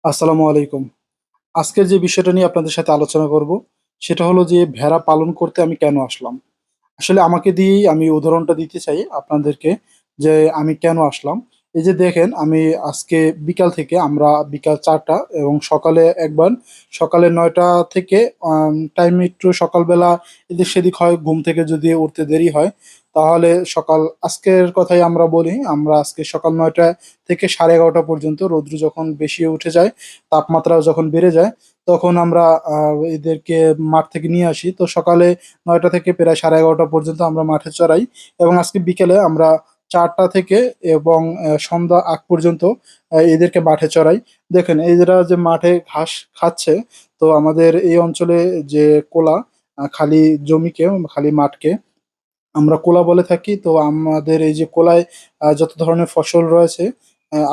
আসসালামু আলাইকুম। আজকের যে বিষয়টা নিয়ে আপনাদের সাথে আলোচনা করব, সেটা হলো যে ভেড়া পালন করতে আমি কেন আসলাম? আসলে আমাকে দিয়েই আমি উদাহরণটা দিতে চাই আপনাদেরকে যে আমি কেন আসলাম। এই যে দেখেন আমি আজকে বিকাল থেকে আমরা বিকাল ৪টা এবং সকালে একবার সকালে ৯টা থেকে টাইম একটু সকালবেলা এদিক সেদিক হয়, ঘুম থেকে যদি উঠতে দেরি হয়, তাহলে আজকের কথাই আমরা বলি, আমরা আজকে সকাল ৯টা থেকে ১১:৩০ পর্যন্ত রৌদ্র যখন বেশি উঠে যায়, তাপমাত্রাও যখন বেড়ে যায়, তখন আমরা এদেরকে মাঠ থেকে নিয়ে আসি। তো সকালে ৯টা থেকে প্রায় 11:30 পর্যন্ত আমরা মাঠে চড়াই এবং আজকে বিকেলে আমরা ৪টা থেকে এবং সন্ধ্যা আগ পর্যন্ত এদেরকে মাঠে চড়াই। দেখেন এরা যে মাঠে ঘাস খাচ্ছে, তো আমাদের এই অঞ্চলে যে কোলা খালি জমিকে, খালি মাঠকে আমরা কোলা বলে থাকি। তো আমাদের এই যে কোলায় যত ধরনের ফসল রয়েছে,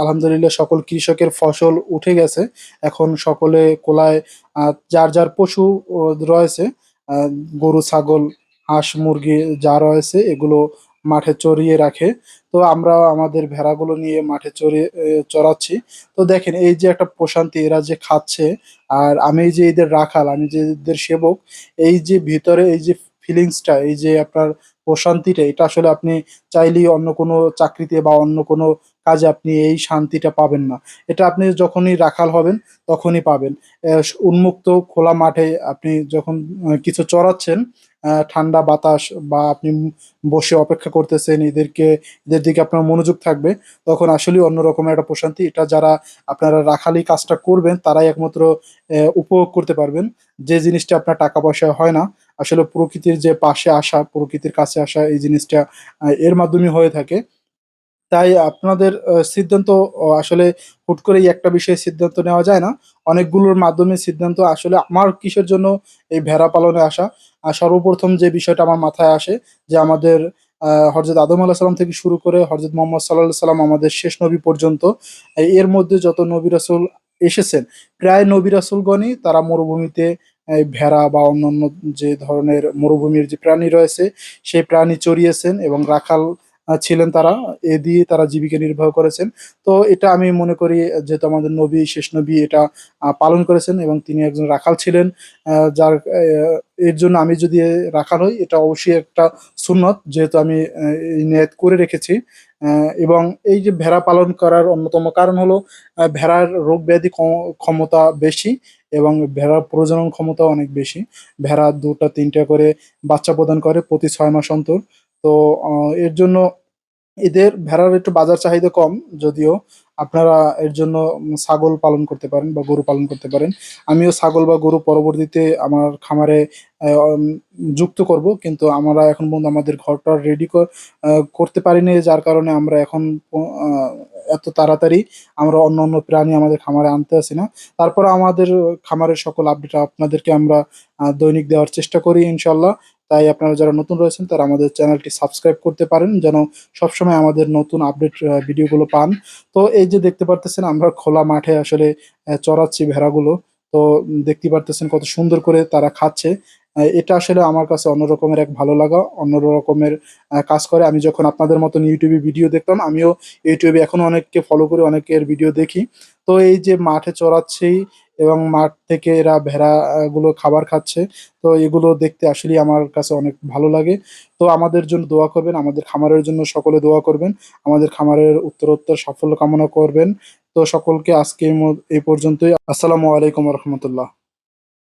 আলহামদুলিল্লাহ সকল কৃষকের ফসল উঠে গেছে। এখন সকলে কোলায় যার পশু ও রয়েছে, আ গরু, ছাগল, হাঁস, মুরগি যা রয়েছে এগুলো মাঠে চরিয়ে রাখে। তো আমরাও আমাদের ভেড়াগুলো নিয়ে মাঠে চড়াচ্ছি। তো দেখেন এই যে একটা প্রশান্তি, এরা যে খাচ্ছে আর আমি যে এদের রাখাল, আমি যে এদের সেবক, এই যে ভিতরে এই যে ফিলিংসটা, এই যে আপনার প্রশান্তিটা, এটা আসলে আপনি চাইলেই অন্য কোনো চাকরিতে বা অন্য কোনো কাজে আপনি এই শান্তিটা পাবেন না। এটা আপনি যখনই রাখাল হবেন তখনই পাবেন। উন্মুক্ত খোলা মাঠে আপনি যখন কিছু চড়াচ্ছেন, ঠান্ডা বাতাস বা আপনি বসে অপেক্ষা করতেছেন, এদের দিকে আপনার মনোযোগ থাকবে, তখন আসলেই অন্যরকম একটা প্রশান্তি। এটা যারা আপনারা রাখালি কাজটা করবেন তারাই একমাত্র উপভোগ করতে পারবেন। যে জিনিসটা আপনার টাকা পয়সায় হয় না। আসলে প্রকৃতির যে পাশে আসা, প্রকৃতির কাছে আসা, এই জিনিসটা এর মাধ্যমে হয়ে থাকে। তাই আপনাদের সিদ্ধান্ত আসলে হুট করেই একটা বিষয়ে সিদ্ধান্ত নেওয়া যায় না। অনেকগুলোর মাধ্যমে সিদ্ধান্ত আসলে আমার কিসের জন্য এই ভেড়া পালনে আসা। সর্বপ্রথম যে বিষয়টা আমার মাথায় আসে যে আমাদের হযরত আদম আলাইহিস সালাম থেকে শুরু করে হযরত মুহাম্মদ সাল্লাল্লাহু আলাইহি সাল্লাম আমাদের শেষ নবী পর্যন্ত এর মধ্যে যত নবী রাসূল এসেছেন, প্রায় নবী রাসূলগণই তারা মরুভূমিতে এই ভেড়া বা অন্যান্য যে ধরনের মরুভূমির যে প্রাণী রয়েছে, সেই প্রাণী চড়িয়েছেন এবং রাখাল ছিলেন তারা। এ দিয়ে তারা জীবিকা নির্বাহ করেছেন। তো এটা আমি মনে করি, যেহেতু আমাদের নবী, শেষ নবী এটা পালন করেছেন এবং তিনি একজন রাখাল ছিলেন। যার এর জন্য আমি যদি রাখাল হই, এটা অবশ্যই একটা সুন্নত, যেহেতু আমি এই নিয়ত করে রেখেছি। এবং এই যে ভেড়া পালন করার অন্যতম কারণ হলো ভেড়ার রোগ ব্যাধি ক্ষমতা বেশি এবং ভেড়ার প্রজনন ক্ষমতাও অনেক বেশি। ভেড়া ২ টা ৩ টা করে বাচ্চা প্রদান করে প্রতি ৬ মাস অন্তর। তো এর জন্য এদের ভেড়ার একটু বাজার চাহিদা কম, যদিও আপনারা এর জন্য ছাগল পালন করতে পারেন বা গরু পালন করতে পারেন। আমিও ছাগল বা গরু পরবর্তীতে আমার খামারে অ্যা অম যুক্ত করব। কিন্তু আমরা এখন পর্যন্ত আমাদের ঘর-টর রেডি করতে পারিনি, যার কারণে আমরা এখন প আ এত তাড়াতাড়ি আমরা অন্যান্য প্রাণী আমাদের খামারে আনতে আসি না। তারপরেও আমাদের খামারের সকল আপডেট আপনাদেরকে আমরা দৈনিক দেওয়ার চেষ্টা করি ইনশাআল্লাহ। তাই আপনারা যারা নতুন রয়েছেন তারা আমাদের চ্যানেলটি সাবস্ক্রাইব করতে পারেন, যেন সবসময় আমাদের নতুন আপডেট ভিডিওগুলো পান। তো এই যে দেখতে পারতেছেন আমরা খোলা মাঠে আসলে চড়াচ্ছি ভেড়াগুলো। তো দেখতেই পারতেছেন কত সুন্দর করে তারা খাচ্ছে। এটা আসলে আমার কাছে অন্য রকমের এক ভালো লাগা, অন্য রকমের কাজ করে। আমি যখন আপনাদের মতন YouTube এ ভিডিও দেখতাম, আমিও YouTube এ এখনো অনেককে ফলো করি, অনেকের ভিডিও দেখি। তো এই যে মাঠে চড়াচ্ছি এবং মাঠ থেকে এরা ভেড়া গুলো খাবার খাচ্ছে। তো এগুলো দেখতে আসলেই আমার কাছে অনেক ভালো লাগে। তো আমাদের জন্য দোয়া করবেন, আমাদের খামারের জন্য সকলে দোয়া করবেন। আমাদের খামারের উত্তরোত্তর সাফল্য কামনা করবেন। তো সকলকে আজকে এই পর্যন্তই। আসসালামু আলাইকুম ওয়া রাহমাতুল্লাহ।